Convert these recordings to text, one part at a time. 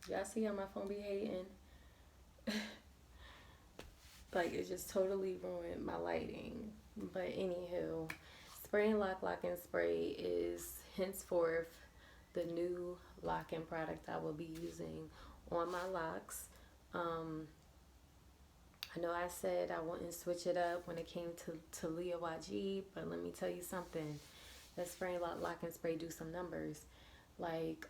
Y'all see how my phone be hating? Like, it just totally ruined my lighting. But anywho, Spray and Lock and Spray is henceforth the new locking product I will be using on my locks. Um, I know I said I wouldn't switch it up when it came to Leah YG, but let me tell you something. That Spray and Lock and Spray do some numbers. Like,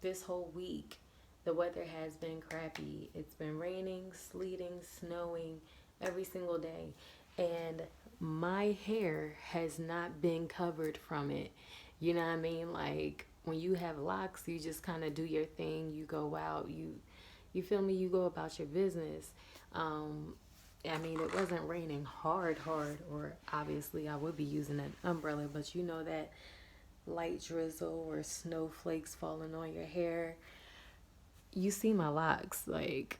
this whole week, the weather has been crappy. It's been raining, sleeting, snowing every single day. And my hair has not been covered from it. You know what I mean? Like, when you have locks, you just kind of do your thing. You go out, you feel me? You go about your business. Um, I mean, it wasn't raining hard, or obviously I would be using an umbrella, but you know that light drizzle or snowflakes falling on your hair. You see my locks. Like,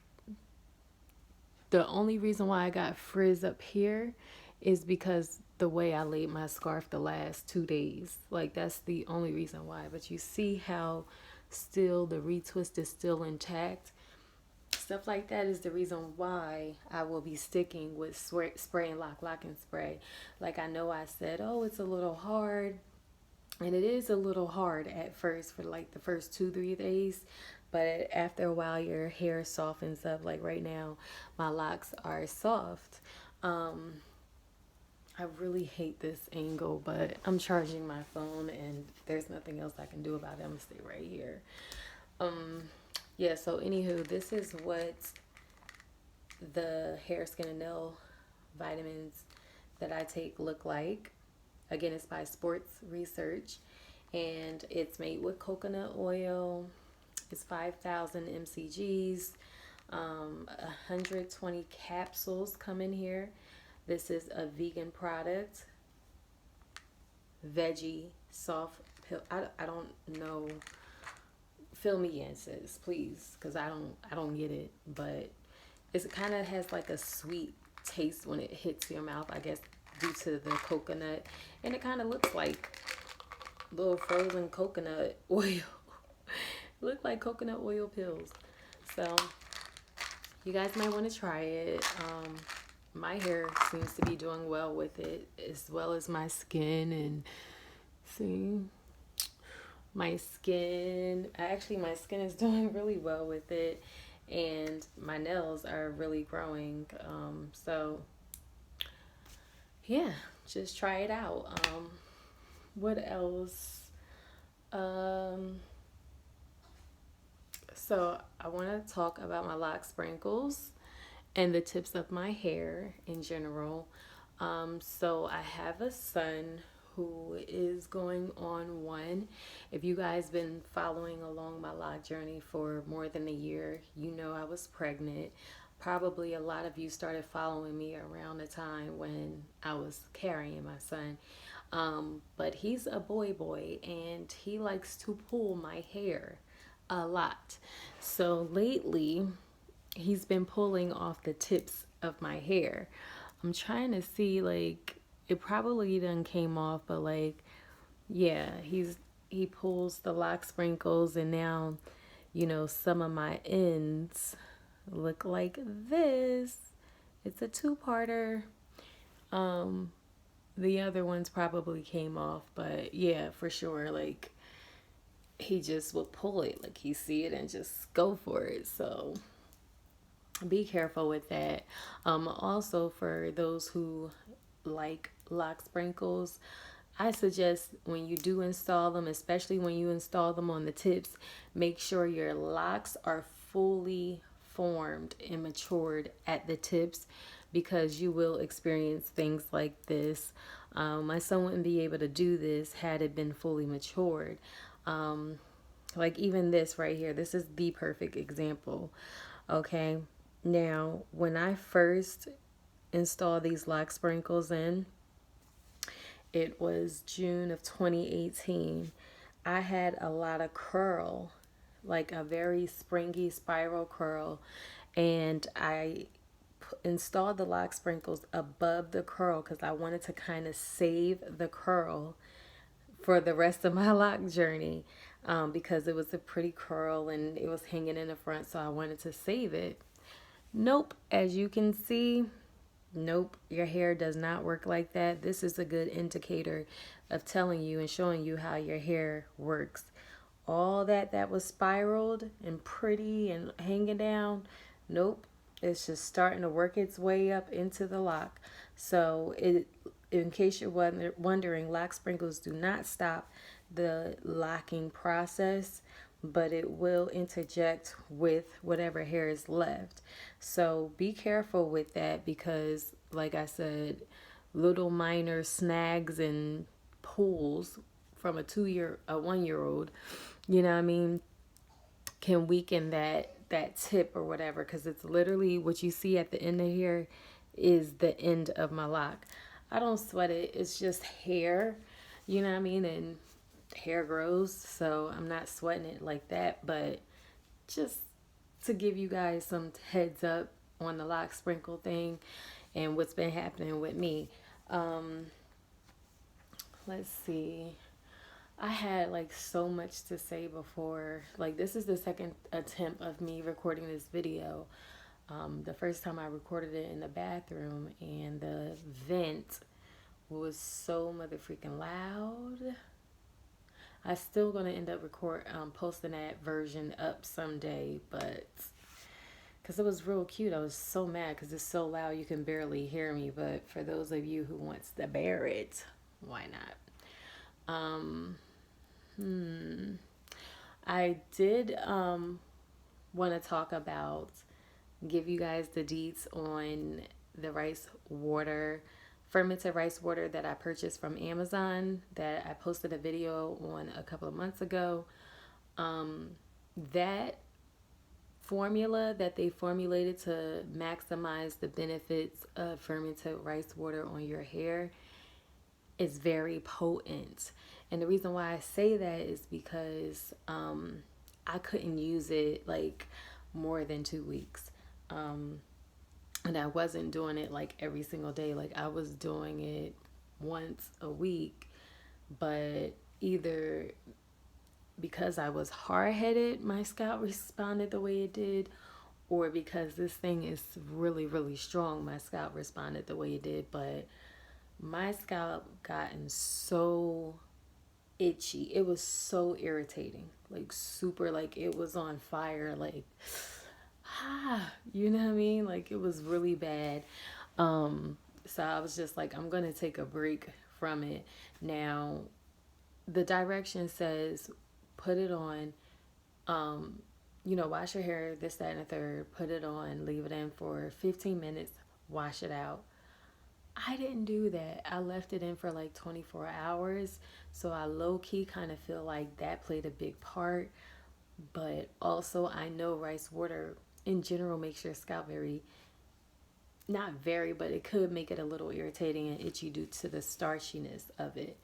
the only reason why I got frizz up here is because the way I laid my scarf the last 2 days. Like, that's the only reason why. But you see how still the retwist is still intact. Stuff like that is the reason why I will be sticking with spray and lock and spray. Like, I know I said, oh, it's a little hard. And it is a little hard at first for like the first 2, 3 days. But after a while, your hair softens up. Like right now, my locks are soft. Um, I really hate this angle, but I'm charging my phone and there's nothing else I can do about it. I'm gonna stay right here. Um, yeah, so anywho, this is what the hair, skin, and nail vitamins that I take look like. Again, it's by Sports Research and it's made with coconut oil. It's 5,000 mcgs. 120 capsules come in here. This is a vegan product. Veggie soft pill. I don't know. Fill me in, sis, please, because I don't get it. But it kind of has like a sweet taste when it hits your mouth, I guess, due to the coconut, and it kind of looks like little frozen coconut oil. Look like coconut oil pills. So you guys might want to try it. My hair seems to be doing well with it, as well as my skin. And see, my skin is doing really well with it, and my nails are really growing. So yeah, just try it out. What else? Um, so I want to talk about my Loc Sprinkles and the tips of my hair in general. So I have a son who is going on one. If you guys been following along my lock journey for more than a year, you know I was pregnant. Probably a lot of you started following me around the time when I was carrying my son. But he's a boy, and he likes to pull my hair a lot. So lately, he's been pulling off the tips of my hair. I'm trying to see, like, it probably done came off, but like, yeah, he pulls the Loc Sprinkles, and now, some of my ends look like this. It's a two-parter. Um, the other ones probably came off, but yeah, for sure, like, he just would pull it, like, he see it and just go for it. So be careful with that. Also, for those who like Loc Sprinkles, I suggest when you do install them, especially when you install them on the tips, make sure your locks are fully formed and matured at the tips, because you will experience things like this. My son wouldn't be able to do this had it been fully matured. Like even this right here, this is the perfect example. Okay, now when I first installed these Loc Sprinkles in, it was June of 2018. I had a lot of curl, like a very springy spiral curl, and I installed the Loc Sprinkles above the curl because I wanted to kind of save the curl for the rest of my lock journey. because it was a pretty curl and it was hanging in the front, so I wanted to save it. Nope, as you can see, nope, your hair does not work like that. This is a good indicator of telling you and showing you how your hair works. All that was spiraled and pretty and hanging down, nope, it's just starting to work its way up into the lock. So in case you're wondering, Loc Sprinkles do not stop the locking process, but it will interject with whatever hair is left. So be careful with that, because like I said, little minor snags and pulls from a 1 year old, you know what I mean, can weaken that tip or whatever, because it's literally what you see at the end of here is the end of my lock. I don't sweat it. It's just hair, you know what I mean, and hair grows, so I'm not sweating it like that. But just to give you guys some heads up on the Loc Sprinkle thing and what's been happening with me. Let's see. I had like so much to say before. Like, this is the second attempt of me recording this video. The first time I recorded it in the bathroom, and the vent was so mother freaking loud. I still gonna end up posting that version up someday, but because it was real cute. I was so mad because it's so loud you can barely hear me. But for those of you who wants to bear it, why not? I did want to talk about, give you guys the deets on the fermented rice water that I purchased from Amazon, that I posted a video on a couple of months ago. That formula that they formulated to maximize the benefits of fermented rice water on your hair is very potent. And the reason why I say that is because I couldn't use it like more than 2 weeks. And I wasn't doing it like every single day. Like, I was doing it once a week, but either because I was hard-headed, my scalp responded the way it did, or because this thing is really, really strong, my scalp responded the way it did. But my scalp gotten so itchy. It was so irritating, like super, like it was on fire, like you know what I mean? Like, it was really bad. So I was just like, I'm gonna take a break from it. Now, the direction says put it on, wash your hair, this, that, and the third, put it on, leave it in for 15 minutes, wash it out. I didn't do that. I left it in for like 24 hours. So I low-key kind of feel like that played a big part. But also, I know rice water in general makes your scalp but it could make it a little irritating and itchy due to the starchiness of it.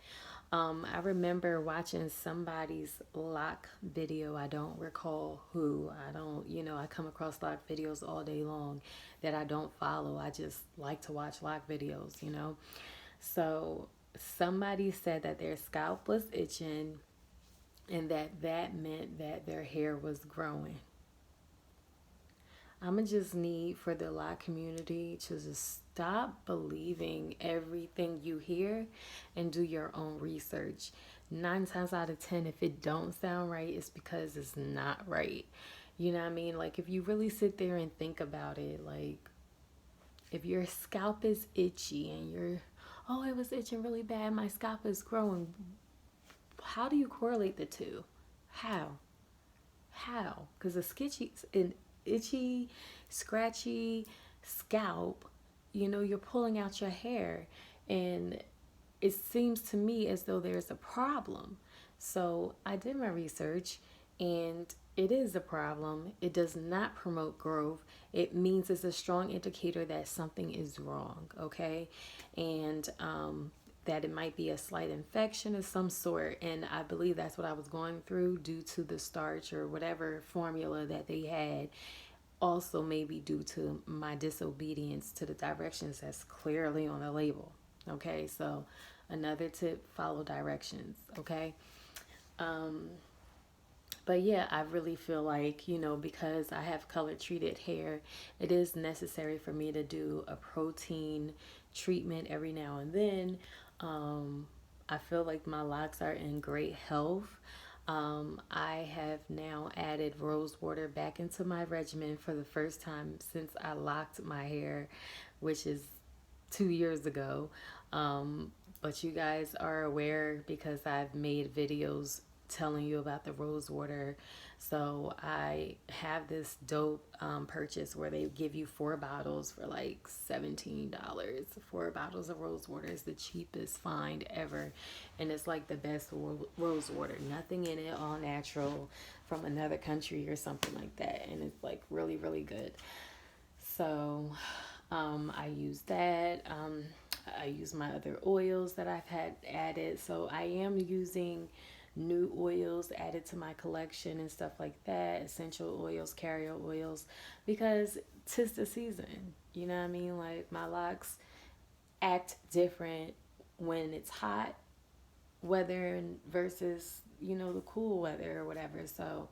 I remember watching somebody's lock video. I don't recall who. I come across lock videos all day long that I don't follow. I just like to watch lock videos, So somebody said that their scalp was itching and that meant that their hair was growing. I'm going to just need for the lock community to just stop believing everything you hear and do your own research. 9 times out of 10, if it don't sound right, it's because it's not right. You know what I mean? Like, if you really sit there and think about it, like, if your scalp is itchy and it was itching really bad, my scalp is growing, how do you correlate the two? How? Because an itchy, scratchy scalp, you're pulling out your hair, and it seems to me as though there's a problem. So I did my research, and it is a problem. It does not promote growth. It means it's a strong indicator that something is wrong, okay? And that it might be a slight infection of some sort. And I believe that's what I was going through due to the starch or whatever formula that they had. Also maybe due to my disobedience to the directions that's clearly on the label. Okay, so another tip, follow directions, okay? But yeah, I really feel like, because I have color treated hair, it is necessary for me to do a protein treatment every now and then. I feel like my locks are in great health. I have now added rose water back into my regimen for the first time since I locked my hair, which is 2 years ago. But you guys are aware because I've made videos telling you about the rose water. So I have this dope purchase where they give you 4 bottles for like $17. 4 bottles of rose water is the cheapest find ever. And it's like the best rose water. Nothing in it, all natural from another country or something like that. And it's like really, really good. So I use that. I use my other oils that I've had added. So I am using new oils added to my collection and stuff like that. Essential oils, carrier oils, because 'tis the season. You know what I mean? Like my locks act different when it's hot weather versus, the cool weather or whatever. So,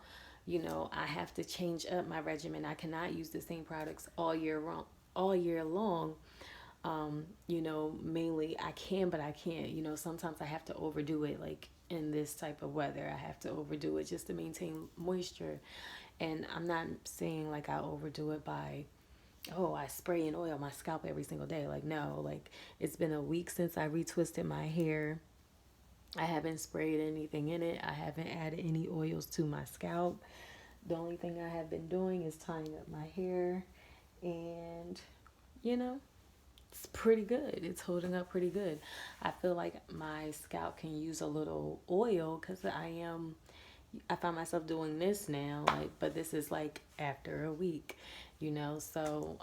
I have to change up my regimen. I cannot use the same products all year long. Mainly I can, but I can't. Sometimes I have to overdo it. Like in this type of weather, I have to overdo it just to maintain moisture. And I'm not saying like I overdo it by, oh, I spray and oil my scalp every single day. Like, no, like it's been a week since I retwisted my hair. I haven't sprayed anything in it. I haven't added any oils to my scalp. The only thing I have been doing is tying up my hair, and you know, it's pretty good. It's holding up pretty good. I feel like my scalp can use a little oil because I find myself doing this now, like, but this is like after a week, so,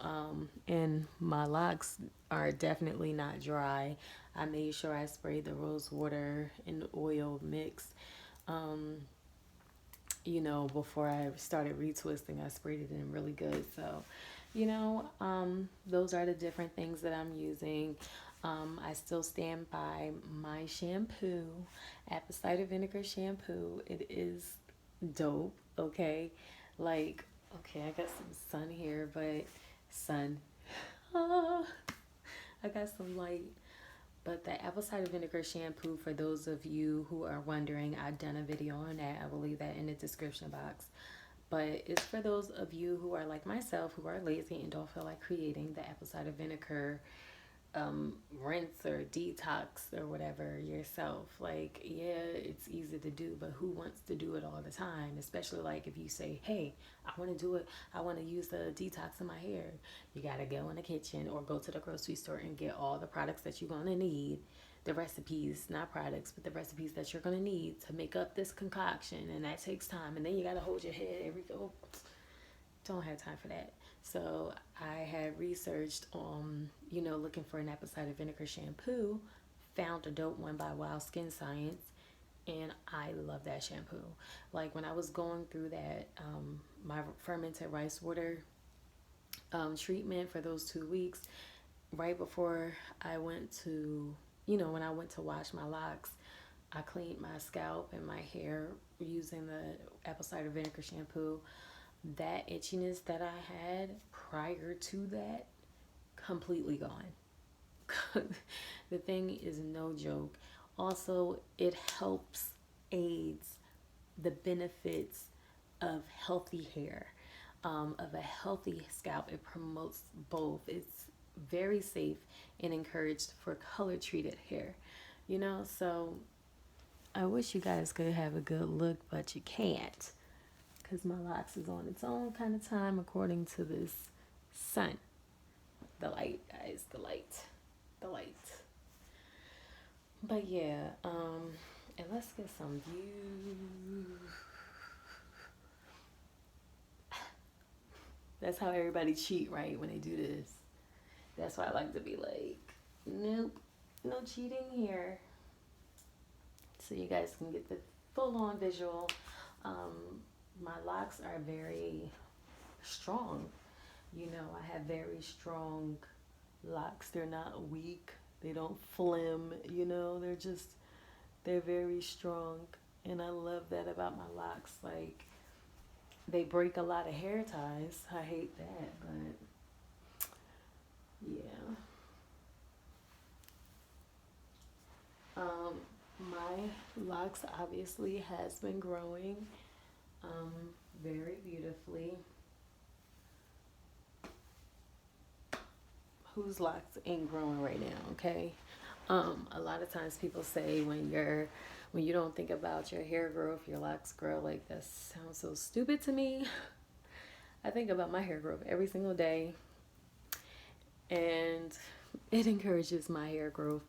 and my locks are definitely not dry. I made sure I sprayed the rose water and oil mix, before I started retwisting. I sprayed it in really good. So, those are the different things that I'm using. I still stand by my shampoo, apple cider vinegar shampoo. It is dope, okay? Like, okay, I got some sun here, but sun. Ah, I got some light. But the apple cider vinegar shampoo, for those of you who are wondering, I've done a video on that. I will leave that in the description box. But it's for those of you who are like myself, who are lazy and don't feel like creating the apple cider vinegar rinse or detox or whatever yourself. Like, yeah, it's easy to do, but who wants to do it all the time? Especially like if you say, hey, I want to do it, I want to use the detox in my hair. You got to go in the kitchen or go to the grocery store and get all the products that you're going to need. The recipes, not products, but the recipes that you're going to need to make up this concoction. And that takes time. And then you got to hold your head don't have time for that. So I had researched looking for an apple cider vinegar shampoo, found a dope one by Wild Skin Science, and I love that shampoo. Like when I was going through that, my fermented rice water treatment for those 2 weeks, right before I went to, when I went to wash my locks, I cleaned my scalp and my hair using the apple cider vinegar shampoo. That itchiness that I had prior to that, completely gone. The thing is no joke. Also, it helps aids the benefits of healthy hair, of a healthy scalp. It promotes both. It's very safe and encouraged for color treated hair, so I wish you guys could have a good look, but you can't because my locks is on its own kind of time according to this sun. The light, guys, the light. But yeah, and let's get some views. That's how everybody cheat, right? When they do this. That's why I like to be like, nope, no cheating here. So you guys can get the full on visual. My locks are very strong. I have very strong locks. They're not weak. They don't flim, they're very strong. And I love that about my locks. Like, they break a lot of hair ties. I hate that, but yeah. My locks obviously has been growing um, very beautifully. Whose locks ain't growing right now, okay? A lot of times people say when you don't think about your hair growth, your locks grow. Like, that sounds so stupid to me. I think about my hair growth every single day, and it encourages my hair growth.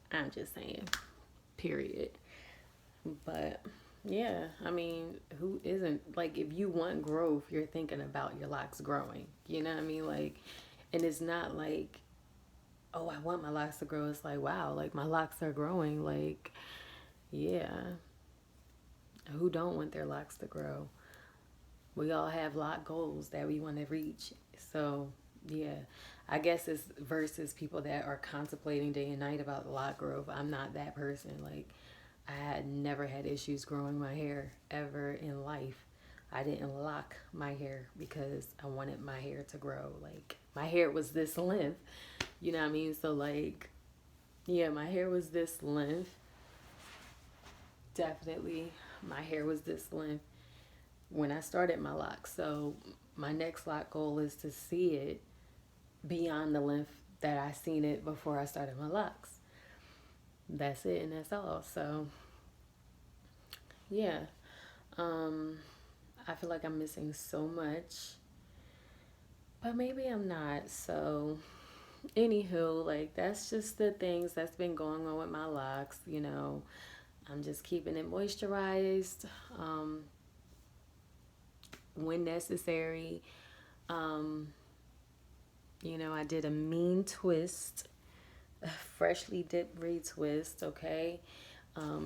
I'm just saying, period. But yeah, I mean, who isn't? Like, if you want growth, you're thinking about your locks growing. You know what I mean? Like, and it's not like, oh, I want my locks to grow. It's like, wow, like my locks are growing. Like, yeah, who don't want their locks to grow? We all have lock goals that we want to reach. So, yeah, I guess it's versus people that are contemplating day and night about lock growth. I'm not that person. Like, I had never had issues growing my hair ever in life. I didn't lock my hair because I wanted my hair to grow. Like, my hair was this length, you know what I mean? So, like, yeah, my hair was this length. Definitely, my hair was this length when I started my lock. So, my next lock goal is to see it beyond the length that I seen it before I started my locks. That's it, and that's all. So, yeah. Um, I feel like I'm missing so much, but maybe I'm not. So, anywho, like, that's just the things that's been going on with my locks. I'm just keeping it moisturized when necessary. Um, I did a mean twist, a freshly dipped retwist, okay?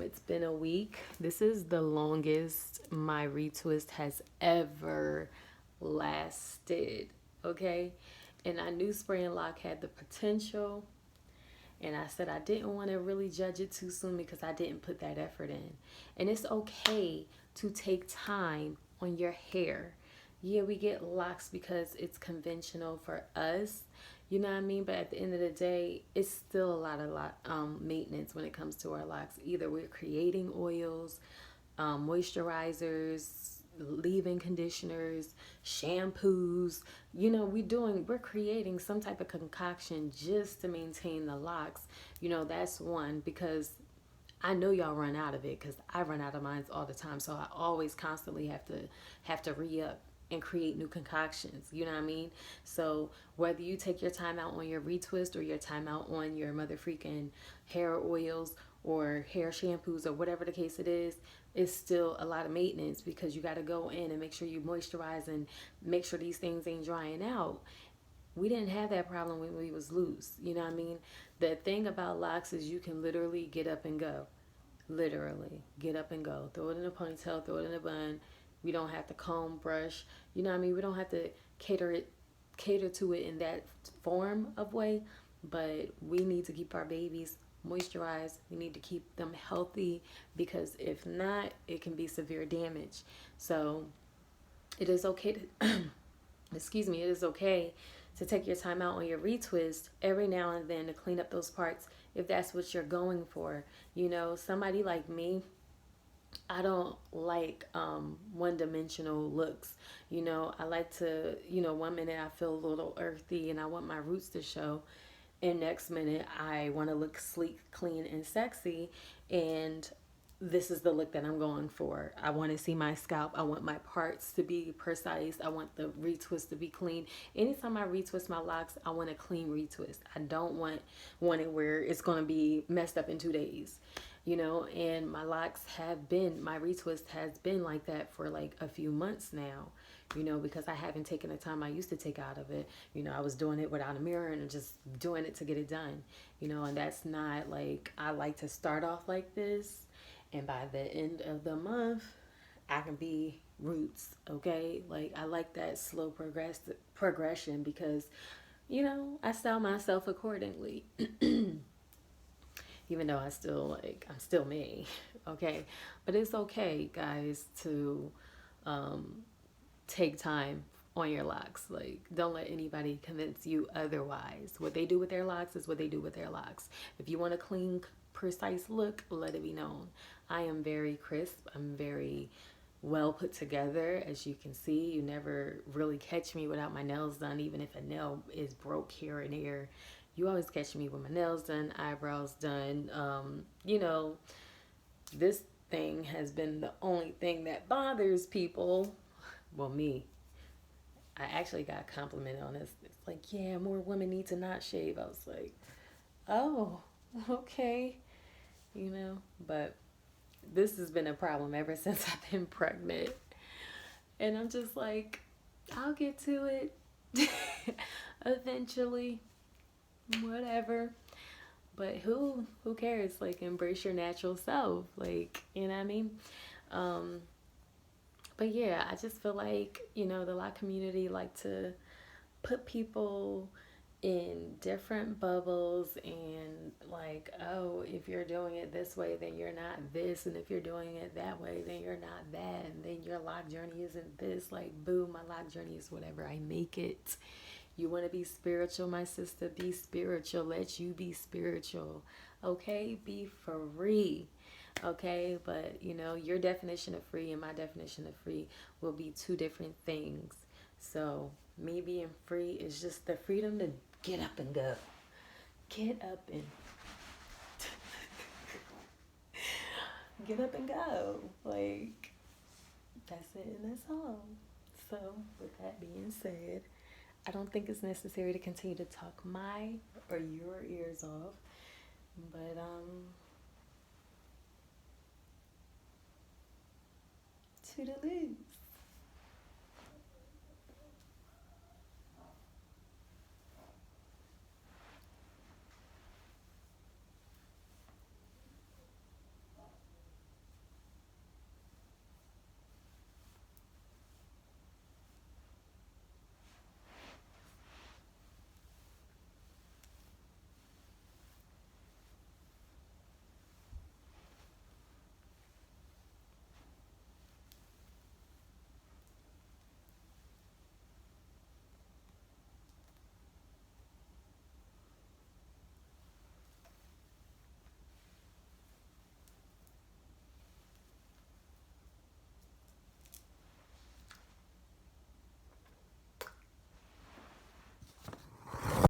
It's been a week. This is the longest my retwist has ever lasted, okay? And I knew Spray and Lock had the potential. And I said I didn't want to really judge it too soon because I didn't put that effort in. And it's okay to take time on your hair. Yeah, we get locks because it's conventional for us. You know what I mean? But at the end of the day, it's still a lot of maintenance when it comes to our locks. Either we're creating oils, moisturizers, leave-in conditioners, shampoos. We're creating some type of concoction just to maintain the locks. That's one, because I know y'all run out of it, because I run out of mine all the time. So I always constantly have to re-up and create new concoctions. You know what I mean? So whether you take your time out on your retwist or your time out on your mother freaking hair oils or hair shampoos or whatever the case it is, it's still a lot of maintenance, because you got to go in and make sure you moisturize and make sure these things ain't drying out. We didn't have that problem when we was loose. You know what I mean? The thing about locks is you can literally get up and go. Literally get up and go. Throw it in a ponytail, throw it in a bun. We don't have to comb, brush. You know what I mean? We don't have to cater to it in that form of way. But we need to keep our babies moisturized. We need to keep them healthy, because if not, it can be severe damage. So it is okay to excuse me, it is okay to take your time out on your retwist every now and then to clean up those parts if that's what you're going for. Somebody like me, I don't like one-dimensional looks. I like to, one minute I feel a little earthy and I want my roots to show, and next minute I want to look sleek, clean, and sexy. And this is the look that I'm going for. I want to see my scalp. I want my parts to be precise. I want the retwist to be clean. Anytime I retwist my locks, I want a clean retwist. I don't want it where it's going to be messed up in 2 days. And my retwist has been like that for like a few months now, because I haven't taken the time I used to take out of it. I was doing it without a mirror and just doing it to get it done, and that's not like, I like to start off like this. And by the end of the month, I can be roots, okay? Like, I like that slow progression, because, I style myself accordingly. even though I'm still me. Okay. But it's okay, guys, to take time on your locks. Like, don't let anybody convince you otherwise. What they do with their locks is what they do with their locks. If you want a clean, precise look, let it be known. I am very crisp. I'm very well put together. As you can see, you never really catch me without my nails done, even if a nail is broke here and there. You always catch me with my nails done, eyebrows done. This thing has been the only thing that bothers people. Well, me. I actually got complimented on this. It's like, yeah, more women need to not shave. I was like, oh, okay. But this has been a problem ever since I've been pregnant. And I'm just like, I'll get to it eventually. Whatever. But who cares? Like, embrace your natural self. Like, you know what I mean? But yeah, I just feel like, the Loc community like to put people in different bubbles and like, oh, if you're doing it this way, then you're not this. And if you're doing it that way, then you're not that. And then your Loc journey isn't this. Like, boo, my Loc journey is whatever I make it. You want to be spiritual, my sister? Be spiritual. Let you be spiritual. Okay? Be free. Okay? But, your definition of free and my definition of free will be two different things. So, me being free is just the freedom to get up and go. Get up and... get up and go. Like, that's it and that's all. So, with that being said, I don't think it's necessary to continue to talk my or your ears off. But, toodaloo.